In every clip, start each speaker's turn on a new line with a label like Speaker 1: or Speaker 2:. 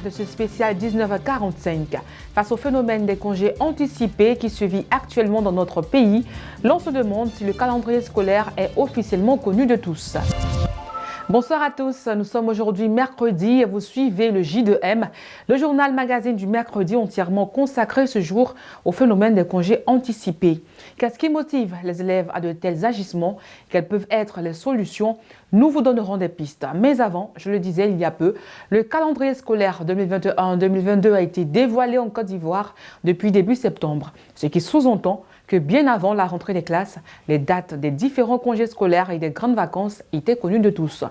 Speaker 1: de ce spécial 19h45. Face au phénomène des congés anticipés qui se vit actuellement dans notre pays, l'on se demande si le calendrier scolaire est officiellement connu de tous. Bonsoir à tous, nous sommes aujourd'hui mercredi et vous suivez le J2M, le journal magazine du mercredi entièrement consacré ce jour au phénomène des congés anticipés. Qu'est-ce qui motive les élèves à de tels agissements? Quelles peuvent être les solutions? Nous vous donnerons des pistes. Mais avant, je le disais il y a peu, le calendrier scolaire 2021-2022 a été dévoilé en Côte d'Ivoire depuis début septembre, ce qui sous-entend que bien avant la rentrée des classes, les dates des différents congés scolaires et des grandes vacances étaient connues de tous.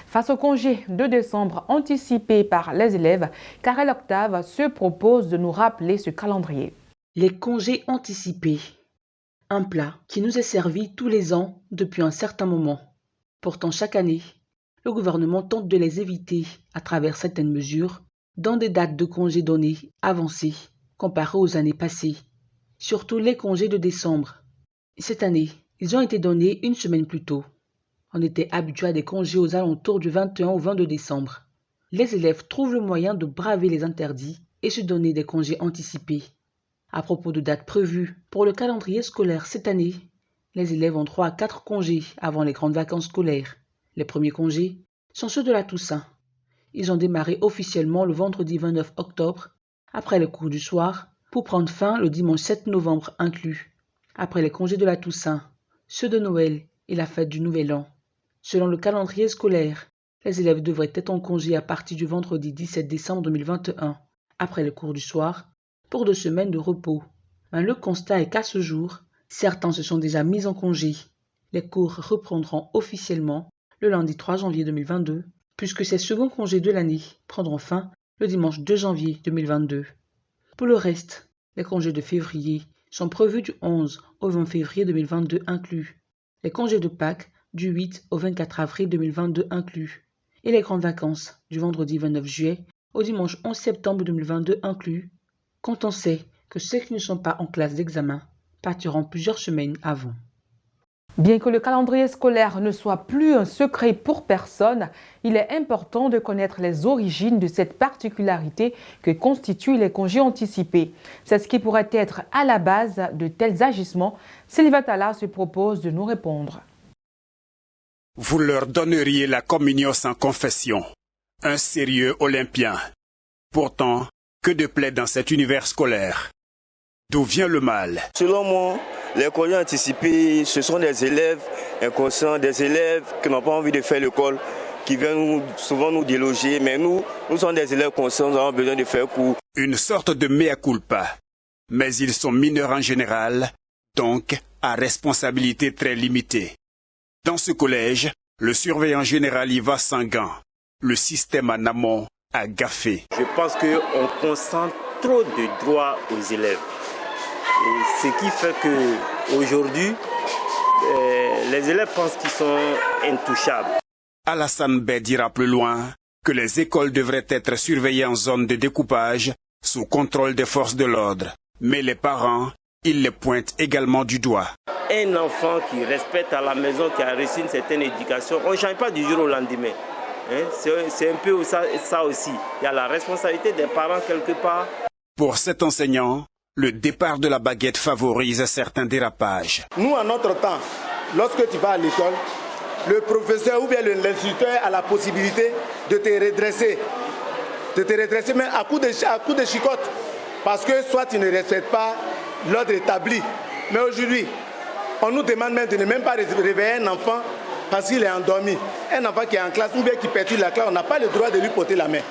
Speaker 1: Face au congé de décembre anticipé par les élèves, Karel Octave se propose de nous rappeler ce calendrier.
Speaker 2: Les congés anticipés, un plat qui nous est servi tous les ans depuis un certain moment. Pourtant, chaque année, le gouvernement tente de les éviter à travers certaines mesures dans des dates de congés données avancées comparées aux années passées. Surtout les congés de décembre. Cette année, ils ont été donnés une semaine plus tôt. On était habitué à des congés aux alentours du 21 au 22 décembre. Les élèves trouvent le moyen de braver les interdits et se donner des congés anticipés. À propos de dates prévues pour le calendrier scolaire cette année, les élèves ont 3 à 4 congés avant les grandes vacances scolaires. Les premiers congés sont ceux de la Toussaint. Ils ont démarré officiellement le vendredi 29 octobre, après les cours du soir, pour prendre fin le dimanche 7 novembre inclus, après les congés de la Toussaint, ceux de Noël et la fête du Nouvel An. Selon le calendrier scolaire, les élèves devraient être en congé à partir du vendredi 17 décembre 2021, après les cours du soir, pour 2 semaines de repos. Mais le constat est qu'à ce jour, certains se sont déjà mis en congé. Les cours reprendront officiellement le lundi 3 janvier 2022, puisque ces seconds congés de l'année prendront fin le dimanche 2 janvier 2022. Pour le reste, les congés de février sont prévus du 11 au 20 février 2022 inclus, les congés de Pâques du 8 au 24 avril 2022 inclus, et les grandes vacances du vendredi 29 juillet au dimanche 11 septembre 2022 inclus, quand on sait que ceux qui ne sont pas en classe d'examen partiront plusieurs semaines avant.
Speaker 1: Bien que le calendrier scolaire ne soit plus un secret pour personne, il est important de connaître les origines de cette particularité que constituent les congés anticipés. C'est ce qui pourrait être à la base de tels agissements. Sylvain Talla se propose de nous répondre.
Speaker 3: Vous leur donneriez la communion sans confession, un sérieux olympien. Pourtant, que de plaies dans cet univers scolaire? D'où vient le mal?
Speaker 4: Selon moi, les congés anticipés, ce sont des élèves inconscients, des élèves qui n'ont pas envie de faire l'école, qui viennent souvent nous déloger, mais nous sommes des élèves conscients, nous avons besoin de faire cours.
Speaker 3: Une sorte de mea culpa. Mais ils sont mineurs en général, donc à responsabilité très limitée. Dans ce collège, le surveillant général y va sans gants. Le système en amont a gaffé.
Speaker 5: Je pense qu'on concentre trop de droits aux élèves. Et ce qui fait qu'aujourd'hui, les élèves pensent qu'ils sont intouchables.
Speaker 3: Alassane Bey dira plus loin que les écoles devraient être surveillées en zone de découpage sous contrôle des forces de l'ordre. Mais les parents, ils les pointent également du doigt.
Speaker 5: Un enfant qui respecte à la maison, qui a reçu une certaine éducation, on ne change pas du jour au lendemain. C'est un peu ça aussi. Il y a la responsabilité des parents quelque part.
Speaker 3: Pour cet enseignant, le départ de la baguette favorise certains dérapages.
Speaker 6: Nous, à notre temps, lorsque tu vas à l'école, le professeur ou bien l'instituteur a la possibilité de te redresser. Mais à coup de chicotte. Parce que soit tu ne respectes pas l'ordre établi. Mais aujourd'hui, on nous demande même de ne même pas réveiller un enfant parce qu'il est endormi. Un enfant qui est en classe ou bien qui perturbe la classe, on n'a pas le droit de lui porter la main.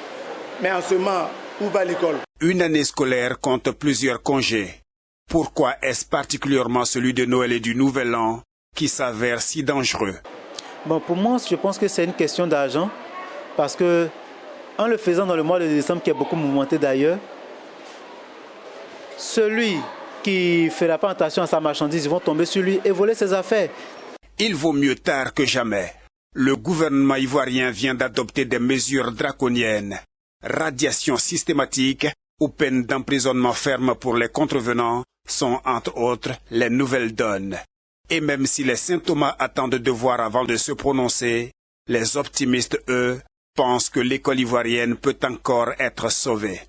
Speaker 6: Mais en ce moment, où va l'école?
Speaker 3: Une année scolaire compte plusieurs congés. Pourquoi est-ce particulièrement celui de Noël et du Nouvel An qui s'avère si dangereux?
Speaker 7: Bon, pour moi, je pense que c'est une question d'argent. Parce que, en le faisant dans le mois de décembre, qui est beaucoup mouvementé d'ailleurs, celui qui ne fera pas attention à sa marchandise, ils vont tomber sur lui et voler ses affaires.
Speaker 3: Il vaut mieux tard que jamais. Le gouvernement ivoirien vient d'adopter des mesures draconiennes. Radiation systématique ou peine d'emprisonnement ferme pour les contrevenants sont entre autres les nouvelles donnes. Et même si les Saint Thomas attendent de voir avant de se prononcer, les optimistes, eux, pense que l'école ivoirienne peut encore être sauvée.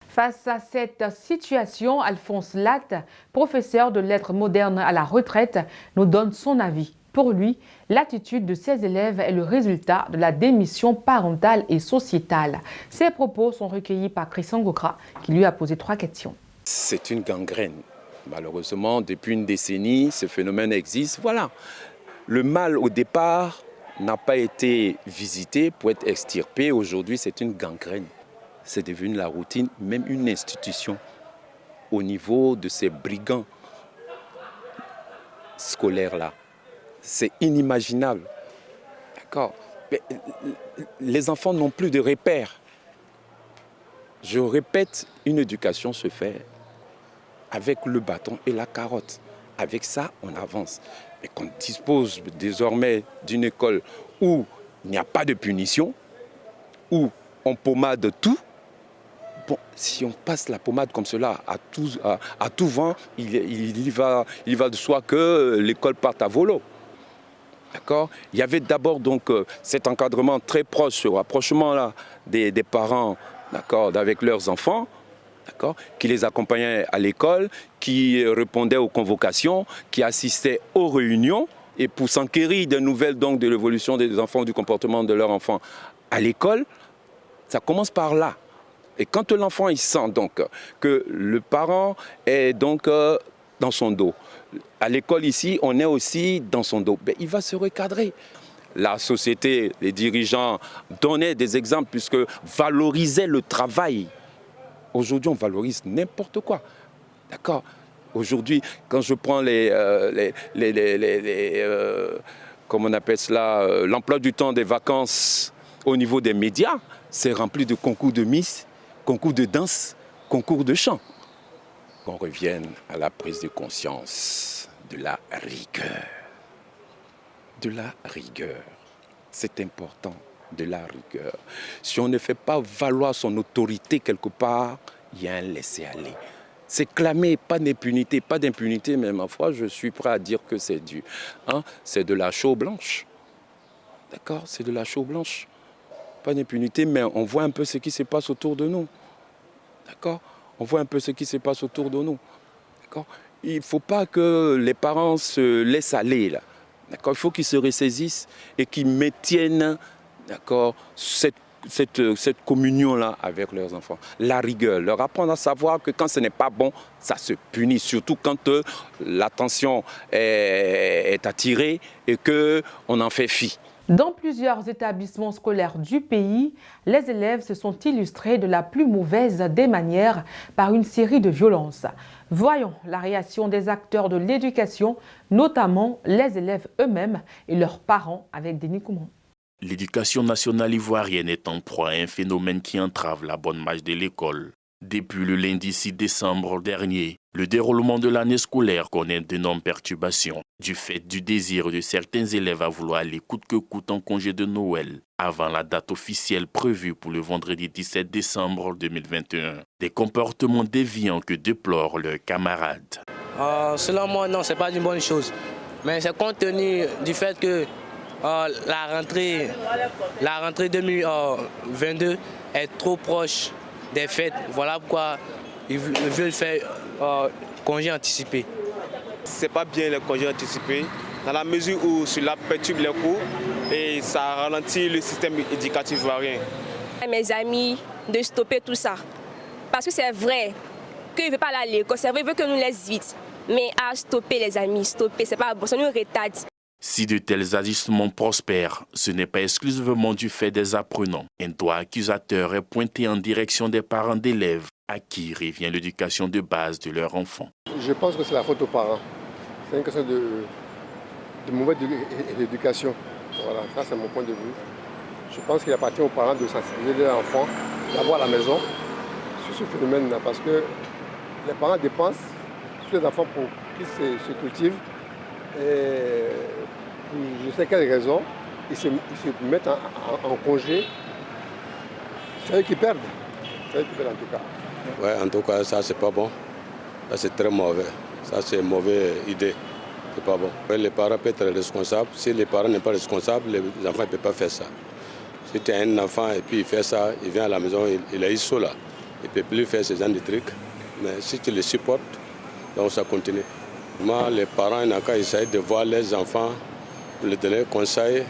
Speaker 1: Face à cette situation, Alphonse Latte, professeur de lettres modernes à la retraite, nous donne son avis. Pour lui, l'attitude de ses élèves est le résultat de la démission parentale et sociétale. Ses propos sont recueillis par Christian Gokra, qui lui a posé 3 questions.
Speaker 8: C'est une gangrène. Malheureusement, depuis une décennie, ce phénomène existe. Voilà. Le mal, au départ, n'a pas été visité pour être extirpé. Aujourd'hui, c'est une gangrène. C'est devenu la routine, même une institution au niveau de ces brigands scolaires-là. C'est inimaginable. D'accord. Mais les enfants n'ont plus de repères. Je répète, une éducation se fait avec le bâton et la carotte. Avec ça, on avance. Mais qu'on dispose désormais d'une école où il n'y a pas de punition, où on pommade tout. Bon, si on passe la pommade comme cela à tout vent, il va de soi que l'école parte à volo. D'accord. Il y avait d'abord donc cet encadrement très proche, ce rapprochement-là des parents, d'accord, avec leurs enfants, d'accord, qui les accompagnaient à l'école, qui répondaient aux convocations, qui assistaient aux réunions. Et pour s'enquérir des nouvelles donc, de l'évolution des enfants, du comportement de leurs enfants à l'école, ça commence par là. Et quand l'enfant il sent donc que le parent est donc dans son dos, à l'école ici, on est aussi dans son dos, ben, il va se recadrer. La société, les dirigeants donnaient des exemples puisque valorisaient le travail. Aujourd'hui, on valorise n'importe quoi. D'accord. Aujourd'hui, quand je prends comment on appelle cela, l'emploi du temps des vacances au niveau des médias, c'est rempli de concours de Miss, concours de danse, concours de chant. Qu'on revienne à la prise de conscience de la rigueur. De la rigueur. C'est important, de la rigueur. Si on ne fait pas valoir son autorité quelque part, il y a un laisser-aller. C'est clamer, pas d'impunité, mais ma foi, je suis prêt à dire que c'est du. Hein, c'est de la chaux blanche. D'accord, c'est de la chaux blanche. Pas d'impunité, mais on voit un peu ce qui se passe autour de nous. D'accord. On voit un peu ce qui se passe autour de nous. D'accord. Il ne faut pas que les parents se laissent aller, là. D'accord. Il faut qu'ils se ressaisissent et qu'ils maintiennent, d'accord, cette communion-là avec leurs enfants. La rigueur, leur apprendre à savoir que quand ce n'est pas bon, ça se punit. Surtout quand l'attention est attirée et qu'on en fait fi.
Speaker 1: Dans plusieurs établissements scolaires du pays, les élèves se sont illustrés de la plus mauvaise des manières par une série de violences. Voyons la réaction des acteurs de l'éducation, notamment les élèves eux-mêmes et leurs parents avec Denis Koumon.
Speaker 9: L'éducation nationale ivoirienne est en proie à un phénomène qui entrave la bonne marche de l'école. Depuis le lundi 6 décembre dernier, le déroulement de l'année scolaire connaît d'énormes perturbations du fait du désir de certains élèves à vouloir aller coûte que coûte en congé de Noël avant la date officielle prévue pour le vendredi 17 décembre 2021. Des comportements déviants que déplorent leurs camarades.
Speaker 10: Selon moi, non, ce n'est pas une bonne chose. Mais c'est compte tenu du fait que la rentrée 2022 est trop proche des fêtes. Voilà pourquoi ils veulent faire congé anticipé.
Speaker 11: C'est pas bien les congés anticipés, dans la mesure où cela perturbe les cours et ça ralentit le système éducatif ivoirien.
Speaker 12: Mes amis, de stopper tout ça. Parce que c'est vrai qu'ils ne veulent pas aller à l'école, c'est vrai qu'ils veulent que nous laisse vite. Mais à stopper les amis, stopper, c'est pas bon, ça nous retarde.
Speaker 9: Si de tels agissements prospèrent, ce n'est pas exclusivement du fait des apprenants. Un doigt accusateur est pointé en direction des parents d'élèves à qui revient l'éducation de base de leur enfant.
Speaker 13: Je pense que c'est la faute aux parents. C'est une question de mauvaise éducation. Voilà, ça c'est mon point de vue. Je pense qu'il appartient aux parents de sensibiliser leurs enfants d'abord à la maison sur ce phénomène-là parce que les parents dépensent sur les enfants pour qu'ils se cultivent. Et pour je sais quelle raison, ils se mettent en congé. C'est eux qui perdent. C'est eux qui perdent en tout cas.
Speaker 14: Oui, en tout cas, ça c'est pas bon. Ça c'est très mauvais. Ça c'est une mauvaise idée. C'est pas bon. Les parents peuvent être responsables. Si les parents n'est pas responsables, les enfants ne peuvent pas faire ça. Si tu as un enfant et puis il fait ça, il vient à la maison, il est ISO là. Il ne peut plus faire ce genre de trucs. Mais si tu le supportes, donc ça continue. Moi, les parents, ils n'ont qu'à essayer de voir les enfants, pour leur donner conseil.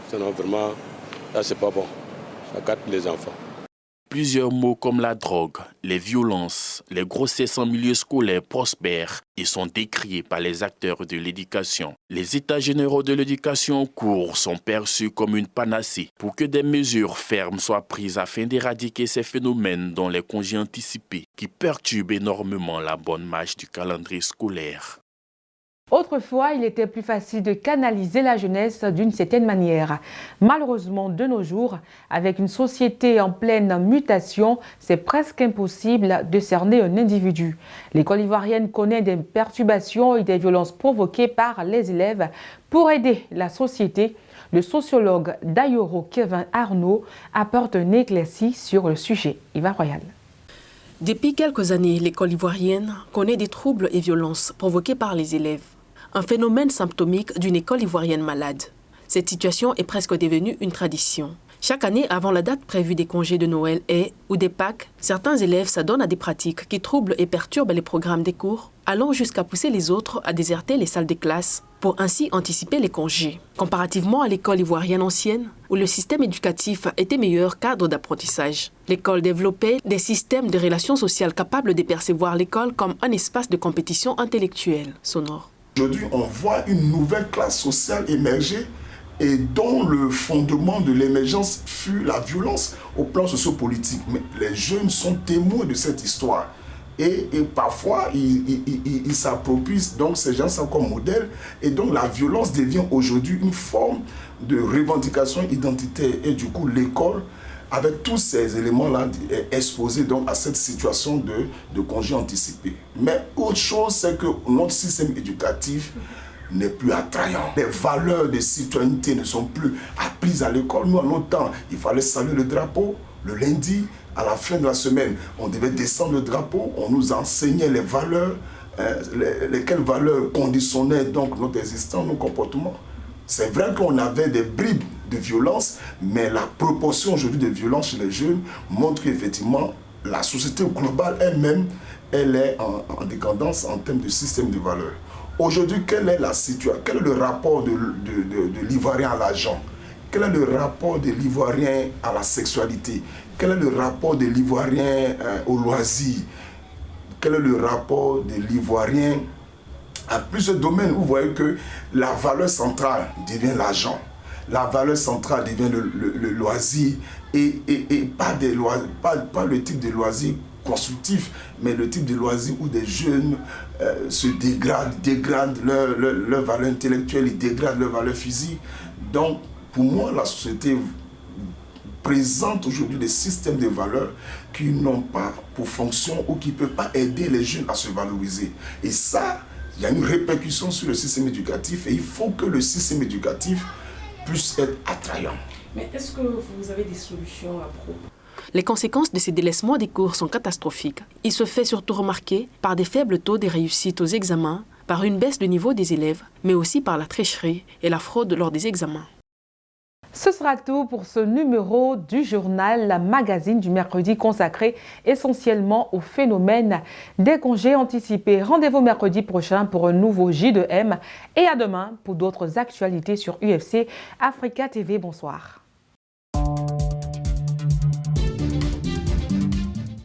Speaker 14: Sinon, vraiment, ça, c'est pas bon. Ça gâte les enfants.
Speaker 9: Plusieurs mots comme la drogue, les violences, les grossesses en milieu scolaire prospèrent et sont décriés par les acteurs de l'éducation. Les états généraux de l'éducation en cours sont perçus comme une panacée pour que des mesures fermes soient prises afin d'éradiquer ces phénomènes dont les congés anticipés qui perturbent énormément la bonne marche du calendrier scolaire.
Speaker 1: Autrefois, il était plus facile de canaliser la jeunesse d'une certaine manière. Malheureusement, de nos jours, avec une société en pleine mutation, c'est presque impossible de cerner un individu. L'école ivoirienne connaît des perturbations et des violences provoquées par les élèves. Pour aider la société, le sociologue Dayoro Kevin Arnaud apporte un éclairci sur le sujet. Yvan Royal.
Speaker 15: Depuis quelques années, l'école ivoirienne connaît des troubles et violences provoqués par les élèves. Un phénomène symptomique d'une école ivoirienne malade. Cette situation est presque devenue une tradition. Chaque année, avant la date prévue des congés de Noël ou des Pâques, certains élèves s'adonnent à des pratiques qui troublent et perturbent les programmes des cours, allant jusqu'à pousser les autres à déserter les salles de classe pour ainsi anticiper les congés. Comparativement à l'école ivoirienne ancienne, où le système éducatif était meilleur cadre d'apprentissage, l'école développait des systèmes de relations sociales capables de percevoir l'école comme un espace de compétition intellectuelle sonore.
Speaker 16: Aujourd'hui, on voit une nouvelle classe sociale émerger et dont le fondement de l'émergence fut la violence au plan sociopolitique. Mais les jeunes sont témoins de cette histoire. Et parfois, ils s'approprient donc ces gens comme modèle. Et donc, la violence devient aujourd'hui une forme de revendication identitaire. Et du coup, l'école, avec tous ces éléments-là, est exposée donc à cette situation de congé anticipé. Mais autre chose, c'est que notre système éducatif n'est plus attrayant. Les valeurs de citoyenneté ne sont plus apprises à l'école. Nous, en notre temps, il fallait saluer le drapeau le lundi. À la fin de la semaine, on devait descendre le drapeau. On nous enseignait les valeurs, lesquelles valeurs conditionnaient donc notre existence, nos comportements. C'est vrai qu'on avait des bribes de violence, mais la proportion aujourd'hui de violence chez les jeunes montre qu'effectivement, la société globale elle-même, elle est en décadence en termes de système de valeurs. Aujourd'hui, quelle est la situation? Quel est le rapport de l'Ivoirien à l'argent? Quel est le rapport de l'Ivoirien à la sexualité? Quel est le rapport de l'Ivoirien au loisir? Quel est le rapport de l'Ivoirien à plusieurs domaines où vous voyez que la valeur centrale devient l'argent, la valeur centrale devient le loisir et pas le type de loisir constructif, mais le type de loisir où des jeunes se dégradent leur valeur intellectuelle, ils dégradent leur valeur physique. Donc, pour moi, la société présente aujourd'hui des systèmes de valeurs qui n'ont pas pour fonction ou qui ne peuvent pas aider les jeunes à se valoriser. Et ça, il y a une répercussion sur le système éducatif et il faut que le système éducatif puisse être attrayant.
Speaker 15: Mais est-ce que vous avez des solutions à propos? Les conséquences de ces délaissements des cours sont catastrophiques. Il se fait surtout remarquer par des faibles taux de réussite aux examens, par une baisse de niveau des élèves, mais aussi par la tricherie et la fraude lors des examens.
Speaker 1: Ce sera tout pour ce numéro du journal La Magazine du mercredi consacré essentiellement au phénomène des congés anticipés. Rendez-vous mercredi prochain pour un nouveau J2M et à demain pour d'autres actualités sur UFC Africa TV. Bonsoir.